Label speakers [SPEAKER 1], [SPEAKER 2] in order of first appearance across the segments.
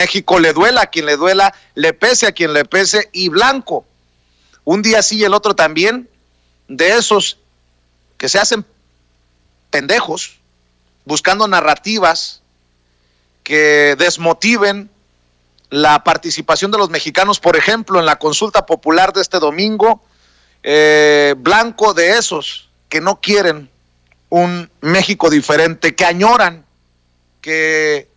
[SPEAKER 1] México, le duela a quien le duela, le pese a quien le pese, y blanco, un día sí y el otro también, de esos que se hacen pendejos, buscando narrativas que desmotiven la participación de los mexicanos, por ejemplo, en la consulta popular de este domingo, blanco de esos que no quieren un México diferente, que añoran, que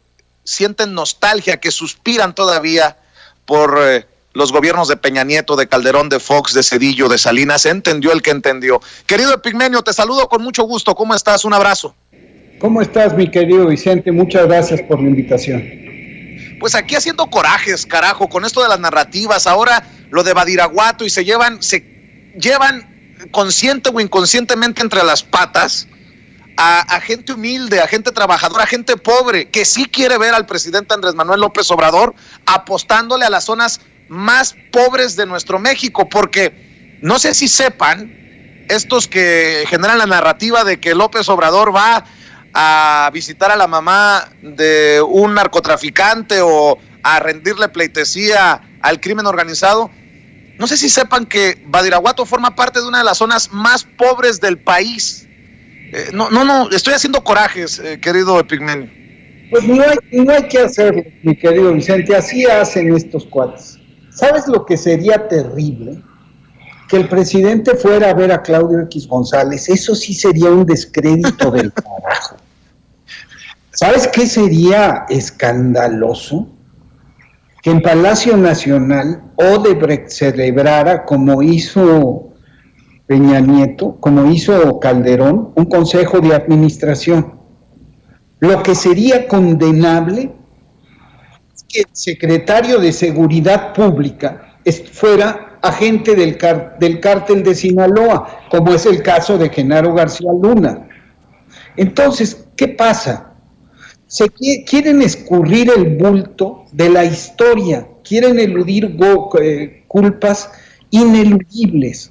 [SPEAKER 1] sienten nostalgia, que suspiran todavía por los gobiernos de Peña Nieto, de Calderón, de Fox, de Zedillo, de Salinas. Entendió el que entendió. Querido Epigmenio, te saludo con mucho gusto. ¿Cómo estás? Un abrazo.
[SPEAKER 2] ¿Cómo estás, mi querido Vicente? Muchas gracias por la invitación.
[SPEAKER 1] Pues aquí haciendo corajes, carajo, con esto de las narrativas. Ahora lo de Badiraguato, y se llevan consciente o inconscientemente entre las patas a gente humilde, a gente trabajadora, a gente pobre, que sí quiere ver al presidente Andrés Manuel López Obrador apostándole a las zonas más pobres de nuestro México, porque no sé si sepan, estos que generan la narrativa de que López Obrador va a visitar a la mamá de un narcotraficante o a rendirle pleitesía al crimen organizado, no sé si sepan que Badiraguato forma parte de una de las zonas más pobres del país. No, estoy haciendo corajes, querido Epigmenio.
[SPEAKER 2] Pues no hay que hacerlo, mi querido Vicente, así hacen estos cuates. ¿Sabes lo que sería terrible? Que el presidente fuera a ver a Claudio X González. Eso sí sería un descrédito del carajo. ¿Sabes qué sería escandaloso? Que en Palacio Nacional Odebrecht celebrara, como hizo Peña Nieto, como hizo Calderón, un consejo de administración. Lo que sería condenable es que el secretario de Seguridad Pública fuera agente del cártel de Sinaloa, como es el caso de Genaro García Luna. Entonces, ¿qué pasa? Quieren escurrir el bulto de la historia, quieren eludir culpas ineludibles.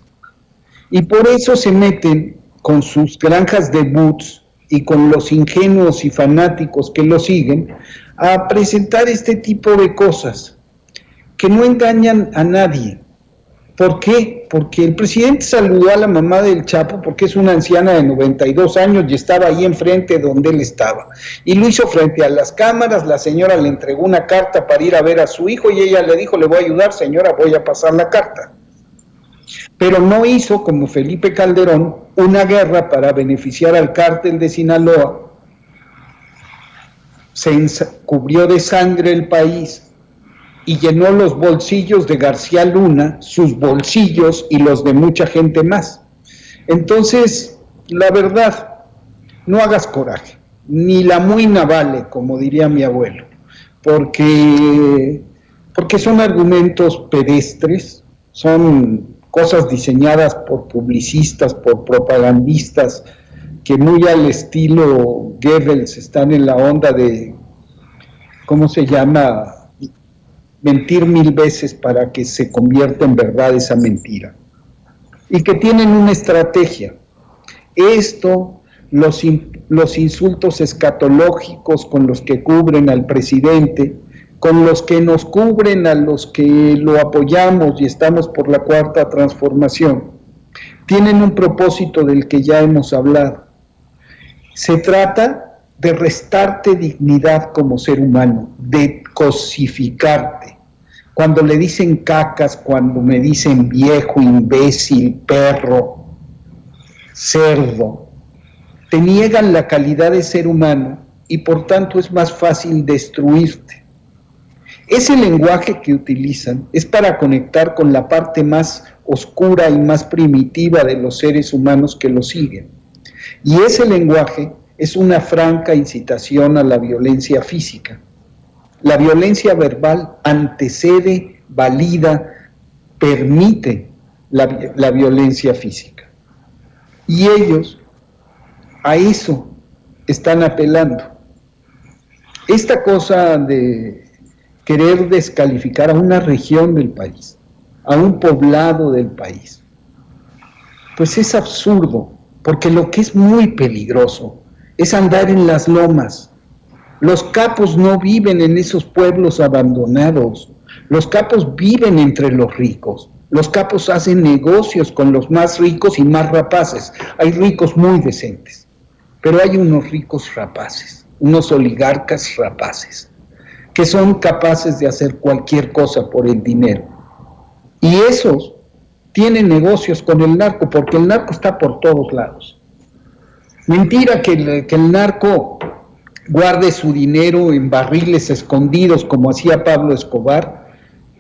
[SPEAKER 2] Y por eso se meten con sus granjas de bots y con los ingenuos y fanáticos que lo siguen a presentar este tipo de cosas que no engañan a nadie. ¿Por qué? Porque el presidente saludó a la mamá del Chapo, porque es una anciana de 92 años y estaba ahí enfrente donde él estaba. Y lo hizo frente a las cámaras. La señora le entregó una carta para ir a ver a su hijo y ella le dijo: le voy a ayudar, señora, voy a pasar la carta. Pero no hizo, como Felipe Calderón, una guerra para beneficiar al cártel de Sinaloa. Se cubrió de sangre el país y llenó los bolsillos de García Luna, sus bolsillos y los de mucha gente más. Entonces, la verdad, no hagas coraje, ni la muina vale, como diría mi abuelo, porque son argumentos pedestres, son cosas diseñadas por publicistas, por propagandistas, que muy al estilo Goebbels están en la onda de, ¿cómo se llama?, mentir 1000 veces para que se convierta en verdad esa mentira. Y que tienen una estrategia. Esto, los insultos escatológicos con los que cubren al presidente, con los que nos cubren a los que lo apoyamos y estamos por la cuarta transformación, tienen un propósito del que ya hemos hablado. Se trata de restarte dignidad como ser humano, de cosificarte. Cuando le dicen cacas, cuando me dicen viejo, imbécil, perro, cerdo, te niegan la calidad de ser humano y por tanto es más fácil destruirte. Ese lenguaje que utilizan es para conectar con la parte más oscura y más primitiva de los seres humanos que lo siguen. Y ese lenguaje es una franca incitación a la violencia física. La violencia verbal antecede, valida, permite la violencia física. Y ellos a eso están apelando. Esta cosa de querer descalificar a una región del país, a un poblado del país, pues es absurdo, porque lo que es muy peligroso es andar en las lomas. Los capos no viven en esos pueblos abandonados. Los capos viven entre los ricos. Los capos hacen negocios con los más ricos y más rapaces. Hay ricos muy decentes, pero hay unos ricos rapaces, unos oligarcas rapaces, que son capaces de hacer cualquier cosa por el dinero. Y esos tienen negocios con el narco, porque el narco está por todos lados. Mentira que el narco guarde su dinero en barriles escondidos, como hacía Pablo Escobar,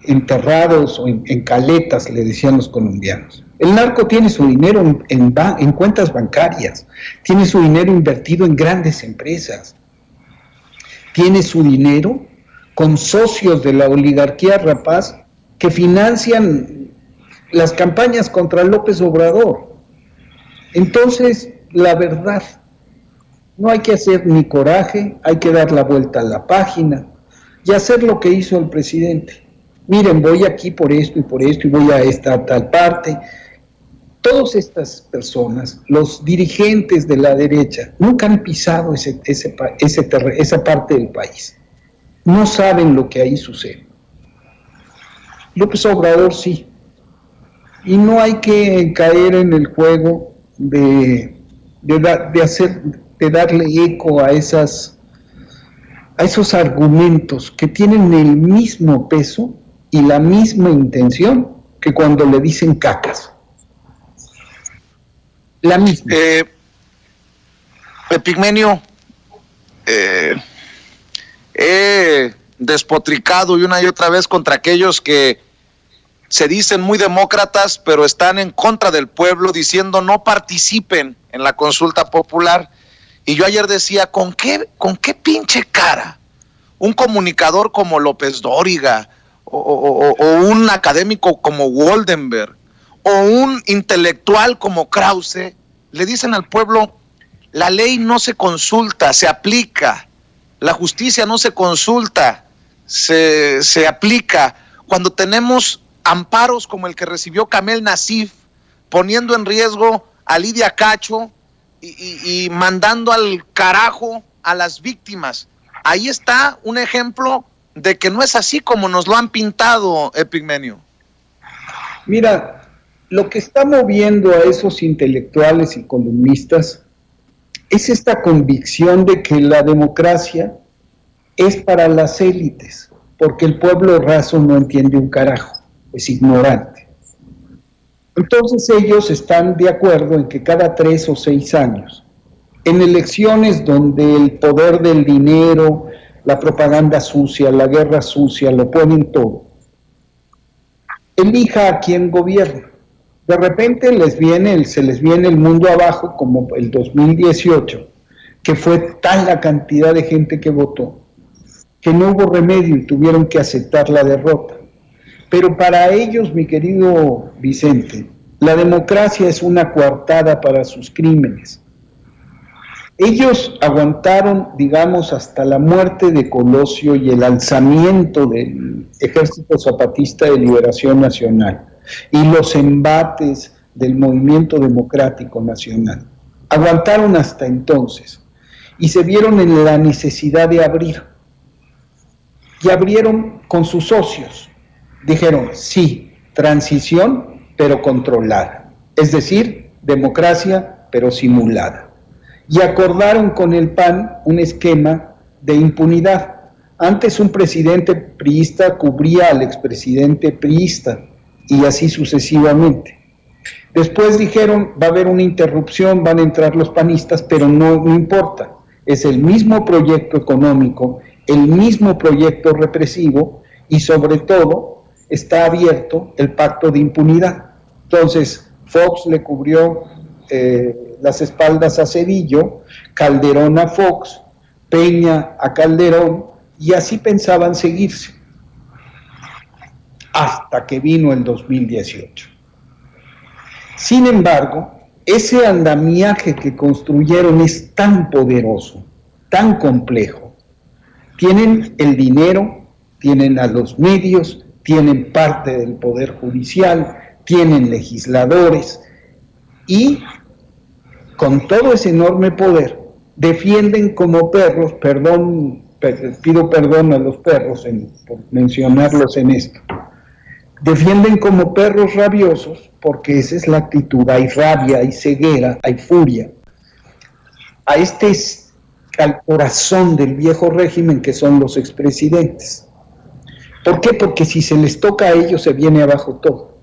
[SPEAKER 2] enterrados o en caletas, le decían los colombianos. El narco tiene su dinero en cuentas bancarias, tiene su dinero invertido en grandes empresas, tiene su dinero con socios de la oligarquía rapaz que financian las campañas contra López Obrador. Entonces, la verdad, no hay que hacer ni coraje, hay que dar la vuelta a la página y hacer lo que hizo el presidente. Miren, voy aquí por esto y voy a esta tal parte. Todas estas personas, los dirigentes de la derecha, nunca han pisado esa parte del país. No saben lo que ahí sucede. López Obrador sí. Y no hay que caer en el juego de darle eco a esos argumentos que tienen el mismo peso y la misma intención que cuando le dicen cacas. La misma.
[SPEAKER 1] Epigmenio, he despotricado y otra vez contra aquellos que se dicen muy demócratas, pero están en contra del pueblo, diciendo no participen en la consulta popular. Y yo ayer decía, ¿con qué pinche cara un comunicador como López Dóriga, o un académico como Woldenberg, o un intelectual como Krause, le dicen al pueblo, la ley no se consulta, se aplica, la justicia no se consulta, se aplica, cuando tenemos amparos como el que recibió Kamel Nasif, poniendo en riesgo a Lidia Cacho y mandando al carajo a las víctimas? Ahí está un ejemplo de que no es así como nos lo han pintado, Epigmenio.
[SPEAKER 2] Mira, lo que está moviendo a esos intelectuales y columnistas es esta convicción de que la democracia es para las élites, porque el pueblo raso no entiende un carajo, es ignorante. Entonces ellos están de acuerdo en que cada 3 o 6 años, en elecciones donde el poder del dinero, la propaganda sucia, la guerra sucia, lo ponen todo, elija a quien gobierna. De repente se les viene el mundo abajo, como el 2018, que fue tal la cantidad de gente que votó, que no hubo remedio y tuvieron que aceptar la derrota. Pero para ellos, mi querido Vicente, la democracia es una coartada para sus crímenes. Ellos aguantaron, digamos, hasta la muerte de Colosio y el alzamiento del Ejército Zapatista de Liberación Nacional y los embates del Movimiento Democrático Nacional. Aguantaron hasta entonces y se vieron en la necesidad de abrir. Y abrieron con sus socios. Dijeron, sí, transición, pero controlada. Es decir, democracia, pero simulada. Y acordaron con el PAN un esquema de impunidad. Antes un presidente priista cubría al expresidente priista y así sucesivamente. Después dijeron, va a haber una interrupción, van a entrar los panistas, pero no importa. Es el mismo proyecto económico, el mismo proyecto represivo y sobre todo está abierto el pacto de impunidad. Entonces, Fox le cubrió las espaldas a Cedillo, Calderón a Fox, Peña a Calderón, y así pensaban seguirse, hasta que vino el 2018. Sin embargo, ese andamiaje que construyeron es tan poderoso, tan complejo. Tienen el dinero, tienen a los medios, tienen parte del poder judicial, tienen legisladores, y con todo ese enorme poder defienden como perros, perdón pido perdón a los perros por mencionarlos en esto, defienden como perros rabiosos, porque esa es la actitud. Hay rabia, hay ceguera, hay furia. Al corazón del viejo régimen, que son los expresidentes. ¿Por qué? Porque si se les toca a ellos, se viene abajo todo.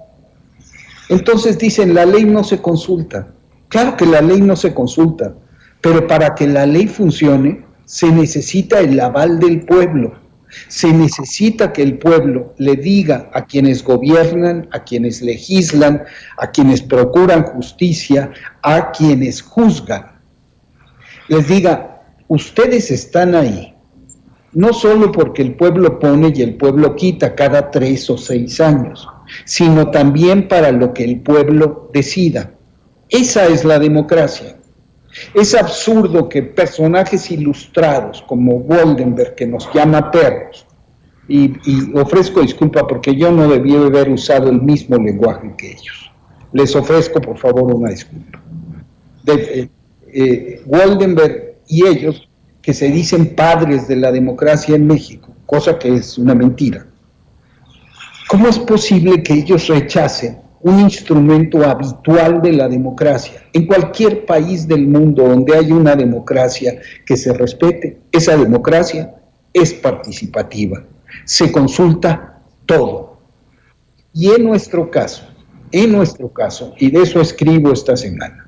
[SPEAKER 2] Entonces dicen, la ley no se consulta. Claro que la ley no se consulta, pero para que la ley funcione, se necesita el aval del pueblo. Se necesita que el pueblo le diga a quienes gobiernan, a quienes legislan, a quienes procuran justicia, a quienes juzgan, les diga, ustedes están ahí, no solo porque el pueblo pone y el pueblo quita cada 3 o 6 años, sino también para lo que el pueblo decida. Esa es la democracia. Es absurdo que personajes ilustrados como Goldenberg, que nos llama perros, y ofrezco disculpa porque yo no debí haber usado el mismo lenguaje que ellos. Les ofrezco, por favor, una disculpa. Goldenberg y ellos, que se dicen padres de la democracia en México, cosa que es una mentira. ¿Cómo es posible que ellos rechacen un instrumento habitual de la democracia? En cualquier país del mundo donde hay una democracia que se respete, esa democracia es participativa, se consulta todo. Y en nuestro caso, y de eso escribo esta semana,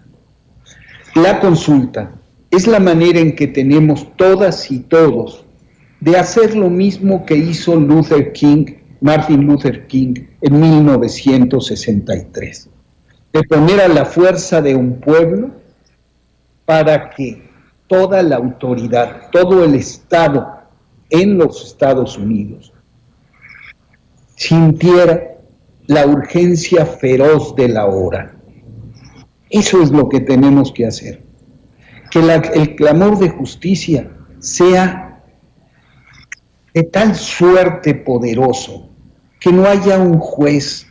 [SPEAKER 2] la consulta es la manera en que tenemos todas y todos de hacer lo mismo que hizo Martin Luther King en 1963, de poner a la fuerza de un pueblo para que toda la autoridad, todo el Estado en los Estados Unidos sintiera la urgencia feroz de la hora. Eso es lo que tenemos que hacer, que el clamor de justicia sea de tal suerte poderoso que no haya un juez,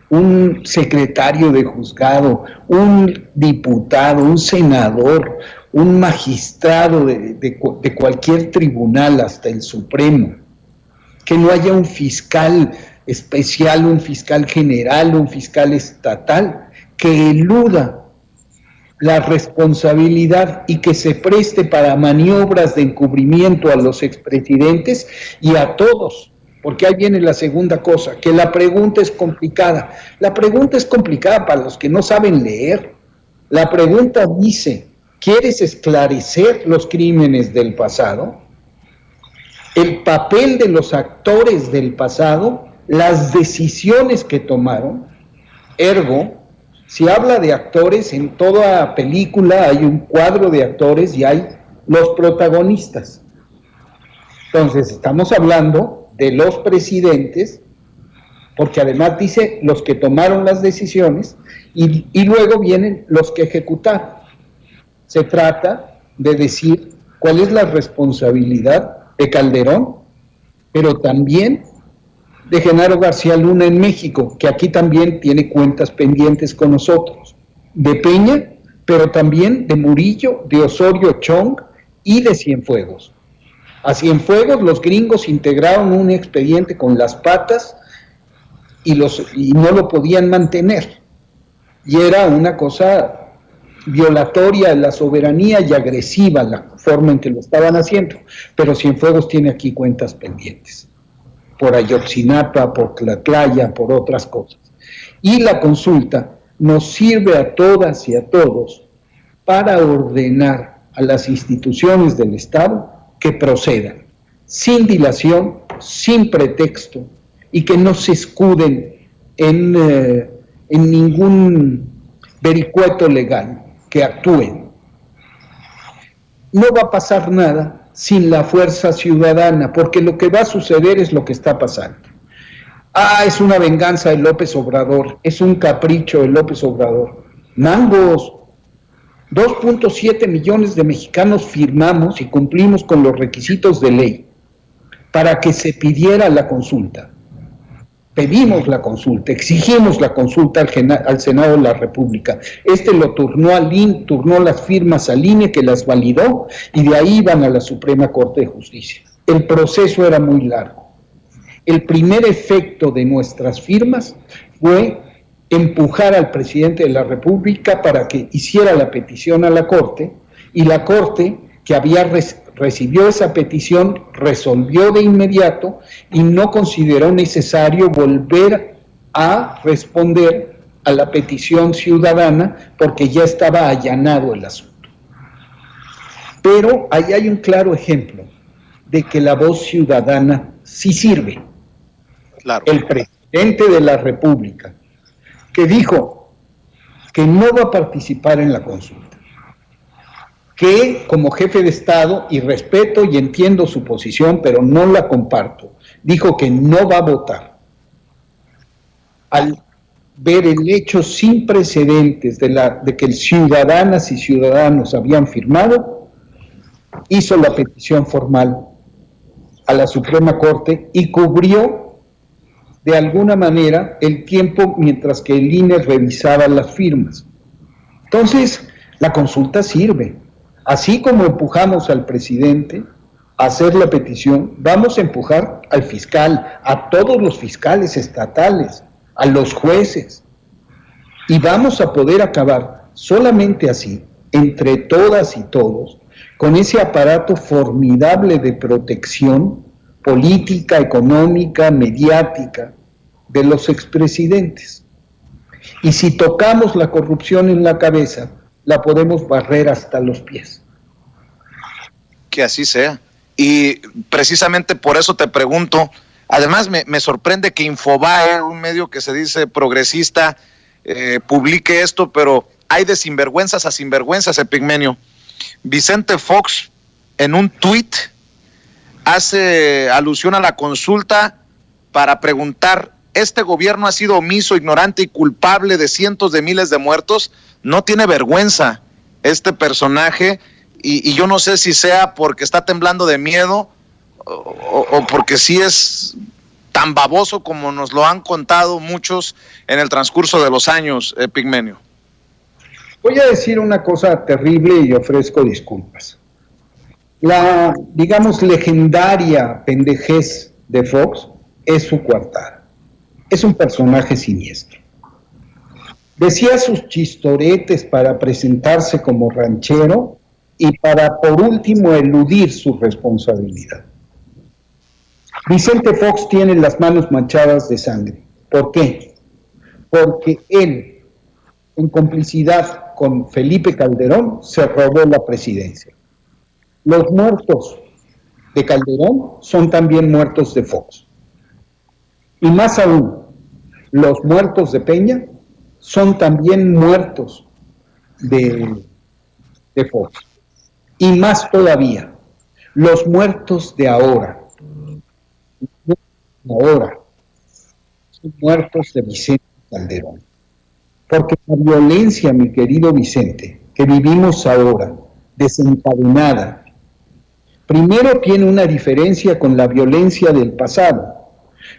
[SPEAKER 2] un secretario de juzgado, un diputado, un senador, un magistrado de cualquier tribunal, hasta el Supremo, que no haya un fiscal especial, un fiscal general, un fiscal estatal, que eluda la responsabilidad y que se preste para maniobras de encubrimiento a los expresidentes y a todos, porque ahí viene la segunda cosa, que la pregunta es complicada. La pregunta es complicada para los que no saben leer. La pregunta dice, ¿quieres esclarecer los crímenes del pasado? El papel de los actores del pasado, las decisiones que tomaron, ergo, si habla de actores, en toda película hay un cuadro de actores y hay los protagonistas. Entonces, estamos hablando de los presidentes, porque además dice los que tomaron las decisiones, y luego vienen los que ejecutaron. Se trata de decir cuál es la responsabilidad de Calderón, pero también de Genaro García Luna en México, que aquí también tiene cuentas pendientes con nosotros, de Peña, pero también de Murillo, de Osorio Chong y de Cienfuegos. A Cienfuegos los gringos integraron un expediente con las patas y no lo podían mantener, y era una cosa violatoria de la soberanía y agresiva la forma en que lo estaban haciendo, pero Cienfuegos tiene aquí cuentas pendientes por Ayotzinapa, por Tlatlaya, por otras cosas. Y la consulta nos sirve a todas y a todos para ordenar a las instituciones del Estado que procedan, sin dilación, sin pretexto, y que no se escuden en ningún vericueto legal, que actúen. No va a pasar nada sin la fuerza ciudadana, porque lo que va a suceder es lo que está pasando. Es una venganza de López Obrador, es un capricho de López Obrador. Mangos, 2.7 millones de mexicanos firmamos y cumplimos con los requisitos de ley para que se pidiera la consulta. Pedimos la consulta, exigimos la consulta al Senado de la República. Lo turnó al turnó las firmas al INE, que las validó, y de ahí van a la Suprema Corte de Justicia. el proceso era muy largo. El primer efecto de nuestras firmas fue empujar al presidente de la República para que hiciera la petición a la Corte, y la Corte, que recibió esa petición, resolvió de inmediato y no consideró necesario volver a responder a la petición ciudadana porque ya estaba allanado el asunto. Pero ahí hay un claro ejemplo de que la voz ciudadana sí sirve.
[SPEAKER 1] Claro.
[SPEAKER 2] El presidente de la República, que dijo que no va a participar en la consulta, que como jefe de Estado, y respeto y entiendo su posición, pero no la comparto, dijo que no va a votar. Al ver el hecho sin precedentes de que ciudadanas y ciudadanos habían firmado, hizo la petición formal a la Suprema Corte y cubrió de alguna manera el tiempo mientras que el INE revisaba las firmas. Entonces, la consulta sirve. Así como empujamos al presidente a hacer la petición, vamos a empujar al fiscal, a todos los fiscales estatales, a los jueces, y vamos a poder acabar solamente así, entre todas y todos, con ese aparato formidable de protección política, económica, mediática de los expresidentes. Y si tocamos la corrupción en la cabeza, la podemos barrer hasta los pies.
[SPEAKER 1] Que así sea. Y precisamente por eso te pregunto, además me sorprende que Infobae, un medio que se dice progresista, publique esto, pero hay de sinvergüenzas a sinvergüenzas, Epigmenio. Vicente Fox, en un tuit, hace alusión a la consulta para preguntar: ¿este gobierno ha sido omiso, ignorante y culpable de cientos de miles de muertos? No tiene vergüenza este personaje, y yo no sé si sea porque está temblando de miedo o porque sí es tan baboso como nos lo han contado muchos en el transcurso de los años, Epigmenio.
[SPEAKER 2] Voy a decir una cosa terrible y ofrezco disculpas. La, digamos, legendaria pendejez de Fox es su coartada. Es un personaje siniestro. Decía sus chistoretes para presentarse como ranchero y para, por último, eludir su responsabilidad. Vicente Fox tiene las manos manchadas de sangre. ¿Por qué? Porque él, en complicidad con Felipe Calderón, se robó la presidencia. Los muertos de Calderón son también muertos de Fox. Y más aún, los muertos de Peña son también muertos de Fox. Y más todavía, los muertos de ahora son muertos de Vicente Calderón. Porque la violencia, mi querido Vicente, que vivimos ahora, desencadenada, primero tiene una diferencia con la violencia del pasado.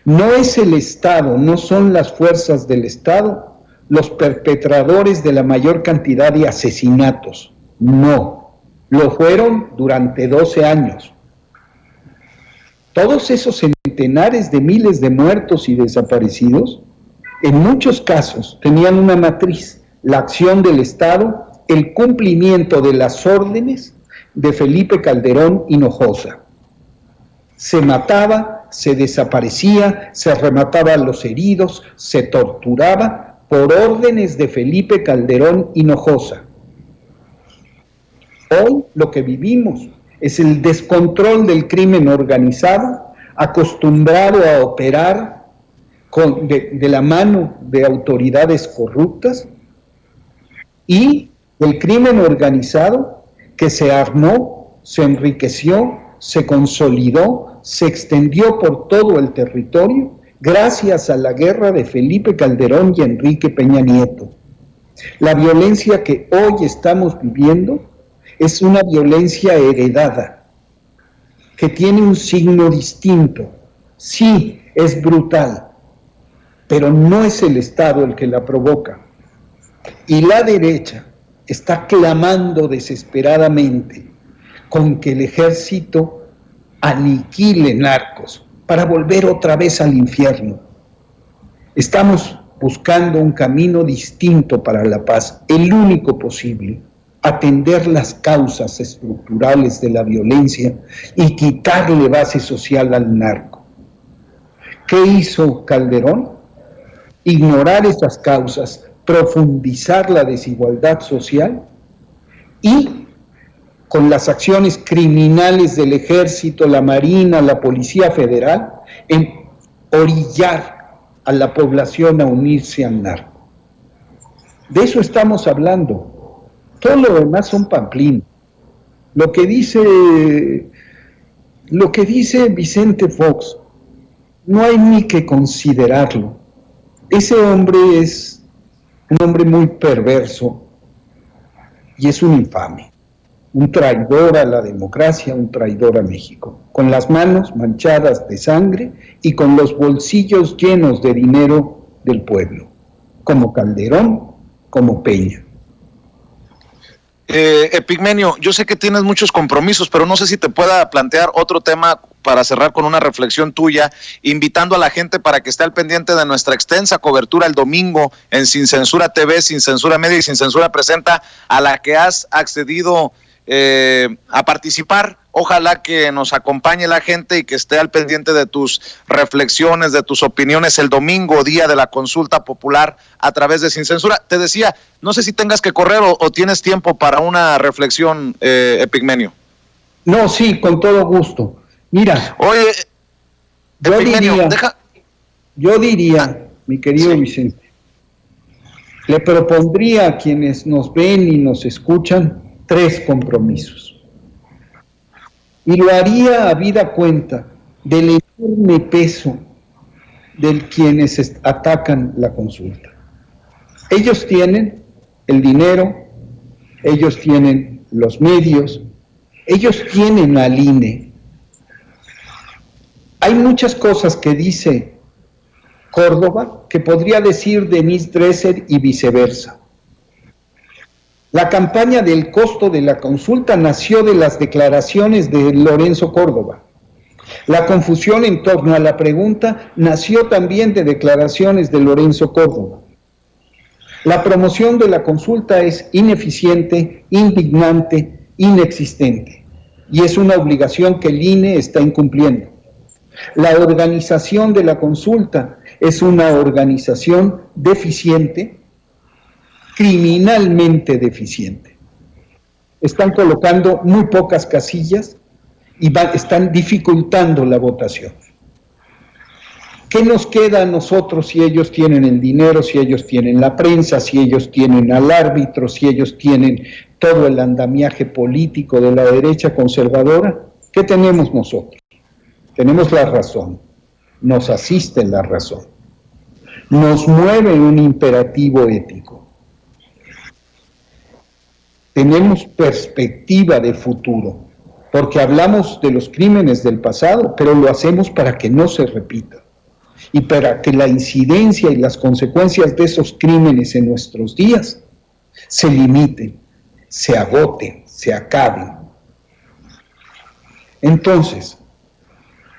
[SPEAKER 2] No es el Estado, no son las fuerzas del Estado los perpetradores de la mayor cantidad de asesinatos. No, lo fueron durante 12 años. Todos esos centenares de miles de muertos y desaparecidos, en muchos casos tenían una matriz: la acción del Estado, el cumplimiento de las órdenes de Felipe Calderón Hinojosa. Se mataba, se desaparecía, se remataba a los heridos, se torturaba por órdenes de Felipe Calderón Hinojosa. Hoy lo que vivimos es el descontrol del crimen organizado, acostumbrado a operar de la mano de autoridades corruptas, y el crimen organizado que se armó, se enriqueció, se consolidó, se extendió por todo el territorio gracias a la guerra de Felipe Calderón y Enrique Peña Nieto. La violencia que hoy estamos viviendo es una violencia heredada, que tiene un signo distinto. Sí, es brutal, pero no es el Estado el que la provoca. Y la derecha está clamando desesperadamente con que el ejército aniquile narcos para volver otra vez al infierno. Estamos buscando un camino distinto para la paz, el único posible, atender las causas estructurales de la violencia y quitarle base social al narco. ¿Qué hizo Calderón? Ignorar esas causas, profundizar la desigualdad social y con las acciones criminales del Ejército, la Marina, la Policía Federal, en orillar a la población a unirse al narco. De eso estamos hablando. Todo lo demás son pamplinos. Lo que dice Vicente Fox, no hay ni que considerarlo. Ese hombre es un hombre muy perverso y es un infame. Un traidor a la democracia, un traidor a México, con las manos manchadas de sangre y con los bolsillos llenos de dinero del pueblo, como Calderón, como Peña.
[SPEAKER 1] Epigmenio, yo sé que tienes muchos compromisos, pero no sé si te pueda plantear otro tema para cerrar con una reflexión tuya, invitando a la gente para que esté al pendiente de nuestra extensa cobertura el domingo en Sin Censura TV, Sin Censura Media y Sin Censura Presenta, a la que has accedido a participar. Ojalá que nos acompañe la gente y que esté al pendiente de tus reflexiones, de tus opiniones el domingo, día de la consulta popular a través de Sin Censura. Te decía, no sé si tengas que correr o tienes tiempo para una reflexión, Epigmenio.
[SPEAKER 2] No, sí, con todo gusto. Mira,
[SPEAKER 1] oye, Epigmenio,
[SPEAKER 2] yo diría, mi querido Vicente, le propondría a quienes nos ven y nos escuchan 3 compromisos. Y lo haría habida cuenta del enorme peso de quienes atacan la consulta. Ellos tienen el dinero, ellos tienen los medios, ellos tienen al INE. Hay muchas cosas que dice Córdoba que podría decir Denise Dresser y viceversa. La campaña del costo de la consulta nació de las declaraciones de Lorenzo Córdoba. La confusión en torno a la pregunta nació también de declaraciones de Lorenzo Córdoba. La promoción de la consulta es ineficiente, indignante, inexistente, y es una obligación que el INE está incumpliendo. La organización de la consulta es una organización deficiente, criminalmente deficiente. Están colocando muy pocas casillas y están dificultando la votación. ¿Qué nos queda a nosotros si ellos tienen el dinero, si ellos tienen la prensa, si ellos tienen al árbitro, si ellos tienen todo el andamiaje político de la derecha conservadora? ¿Qué tenemos nosotros? Tenemos la razón, nos asiste la razón, nos mueve un imperativo ético. Tenemos perspectiva de futuro, porque hablamos de los crímenes del pasado, pero lo hacemos para que no se repitan y para que la incidencia y las consecuencias de esos crímenes en nuestros días se limiten, se agoten, se acaben. Entonces,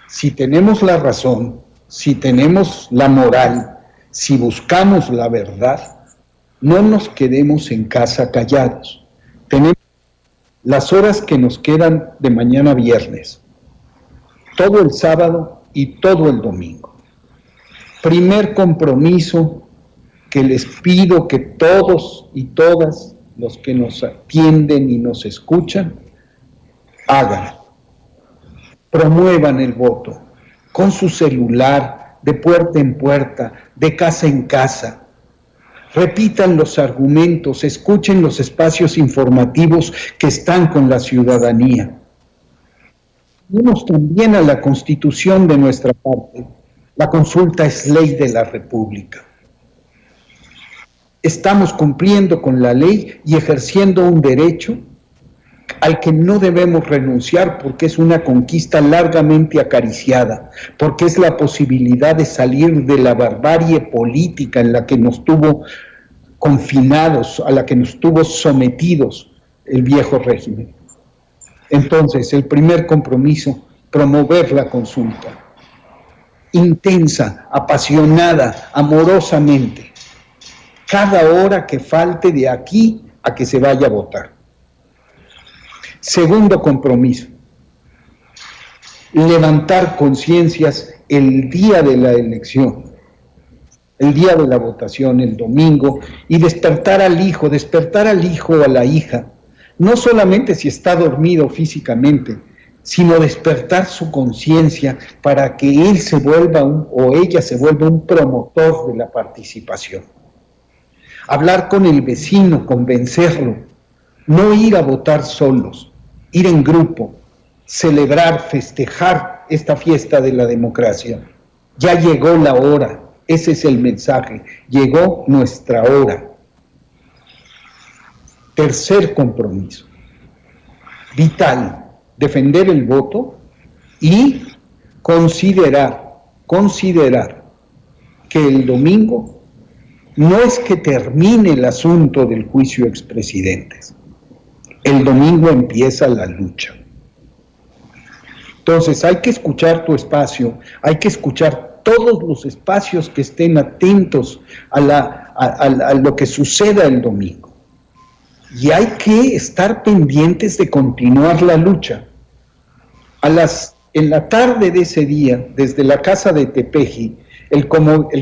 [SPEAKER 2] si tenemos la razón, si tenemos la moral, si buscamos la verdad, no nos quedemos en casa callados. Tenemos las horas que nos quedan de mañana viernes, todo el sábado y todo el domingo. Primer compromiso que les pido que todos y todas los que nos atienden y nos escuchan hagan. Promuevan el voto con su celular, de puerta en puerta, de casa en casa. Repitan los argumentos, escuchen los espacios informativos que están con la ciudadanía. Vamos también a la Constitución de nuestra parte. La consulta es ley de la República. Estamos cumpliendo con la ley y ejerciendo un derecho al que no debemos renunciar porque es una conquista largamente acariciada, porque es la posibilidad de salir de la barbarie política en la que nos tuvo confinados, a la que nos tuvo sometidos el viejo régimen. Entonces, el primer compromiso, promover la consulta, intensa, apasionada, amorosamente, cada hora que falte de aquí a que se vaya a votar. Segundo compromiso, levantar conciencias el día de la elección, el día de la votación, el domingo, y despertar al hijo o a la hija, no solamente si está dormido físicamente, sino despertar su conciencia para que él se vuelva o ella se vuelva un promotor de la participación. Hablar con el vecino, convencerlo, no ir a votar solos, ir en grupo, celebrar, festejar esta fiesta de la democracia. Ya llegó la hora, ese es el mensaje, llegó nuestra hora. Tercer compromiso, vital, defender el voto y considerar que el domingo no es que termine el asunto del juicio a expresidentes. El domingo empieza la lucha. Entonces hay que escuchar tu espacio, hay que escuchar todos los espacios que estén atentos a lo que suceda el domingo. Y hay que estar pendientes de continuar la lucha. En la tarde de ese día, desde la casa de Tepeji, el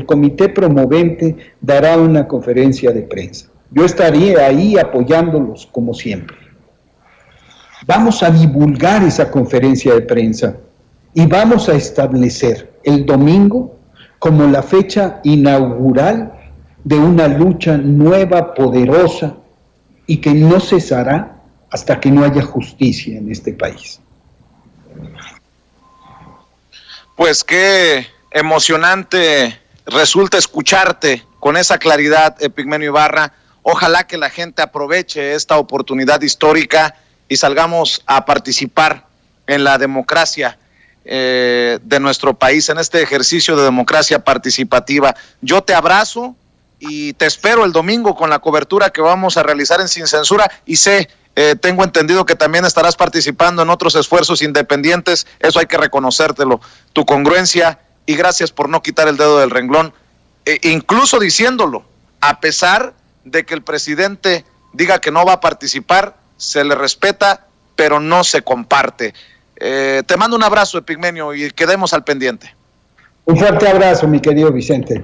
[SPEAKER 2] comité promovente dará una conferencia de prensa. Yo estaré ahí apoyándolos como siempre. Vamos a divulgar esa conferencia de prensa y vamos a establecer el domingo como la fecha inaugural de una lucha nueva, poderosa y que no cesará hasta que no haya justicia en este país.
[SPEAKER 1] Pues qué emocionante resulta escucharte con esa claridad, Epigmenio Ibarra. Ojalá que la gente aproveche esta oportunidad histórica y salgamos a participar en la democracia de nuestro país, en este ejercicio de democracia participativa. Yo te abrazo y te espero el domingo con la cobertura que vamos a realizar en Sin Censura, y tengo entendido que también estarás participando en otros esfuerzos independientes. Eso hay que reconocértelo, tu congruencia, y gracias por no quitar el dedo del renglón, incluso diciéndolo, a pesar de que el presidente diga que no va a participar, se le respeta, pero no se comparte. Te mando un abrazo, Epigmenio, y quedemos al pendiente.
[SPEAKER 2] Un fuerte abrazo, mi querido Vicente.